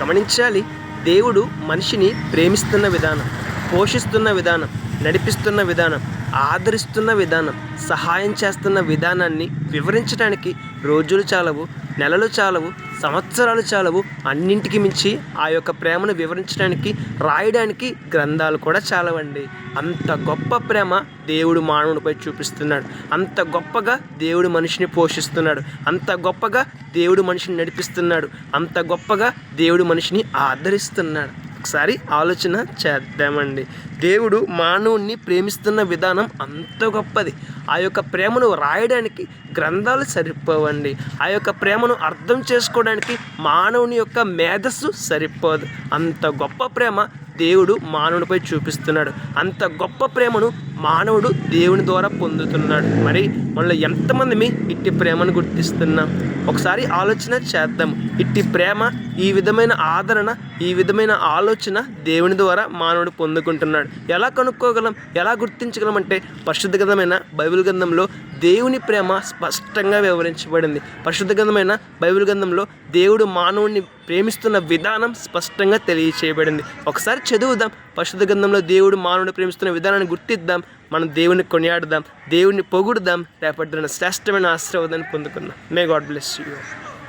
గమనించాలి. దేవుడు మనిషిని ప్రేమిస్తున్న విధానం, పోషిస్తున్న విధానం, నడిపిస్తున్న విధానం, ఆదరిస్తున్న విధానం, సహాయం చేస్తున్న విధానాన్ని వివరించడానికి రోజులు చాలవు, నెలలు చాలవు, సంవత్సరాలు చాలవు. అన్నింటికి మించి ఆ యొక్క ప్రేమను వివరించడానికి, రాయడానికి గ్రంథాలు కూడా చాలవండి. అంత గొప్ప ప్రేమ దేవుడు మానవుడిపై చూపిస్తున్నాడు. అంత గొప్పగా దేవుడు మనిషిని పోషిస్తున్నాడు. అంత గొప్పగా దేవుడు మనిషిని నడిపిస్తున్నాడు. అంత గొప్పగా దేవుడు మనిషిని ఆదరిస్తున్నాడు. ఒకసారి ఆలోచన చేద్దామండి. దేవుడు మానవుణ్ణి ప్రేమిస్తున్న విధానం అంత గొప్పది. ఆ యొక్క ప్రేమను రాయడానికి గ్రంథాలు సరిపోవండి. ఆ యొక్క ప్రేమను అర్థం చేసుకోవడానికి మానవుని యొక్క మేధస్సు సరిపోదు. అంత గొప్ప ప్రేమ దేవుడు మానవుడిపై చూపిస్తున్నాడు. అంత గొప్ప ప్రేమను మానవుడు దేవుని ద్వారా పొందుతున్నాడు. మరి మనలో ఎంతమంది ఇట్టి ప్రేమను గుర్తిస్తున్నాం? ఒకసారి ఆలోచన చేద్దాం. ఇట్టి ప్రేమ, ఈ విధమైన ఆదరణ, ఈ విధమైన ఆలోచన దేవుని ద్వారా మానవుడు పొందుకుంటున్నాడు. ఎలా కనుక్కోగలం, ఎలా గుర్తించగలం అంటే పరిశుద్ధ గ్రంథమైన బైబిల్ గ్రంథంలో దేవుని ప్రేమ స్పష్టంగా వివరించబడింది. పరిశుద్ధ గ్రంథమైన బైబిల్ గ్రంథంలో దేవుడు మానవుడిని ప్రేమిస్తున్న విధానం స్పష్టంగా తెలియచేయబడింది. ఒకసారి చదువుదాం. పరిశుద్ధ గ్రంథంలో దేవుడు మానవుడిని ప్రేమిస్తున్న విధానాన్ని గుర్తిద్దాం. మనం దేవుని కొనియాడదాం, దేవుని పొగుడుదాం. రేపటి శ్రేష్టమైన ఆశీర్వాదాన్ని పొందుకుందాం. May God bless you.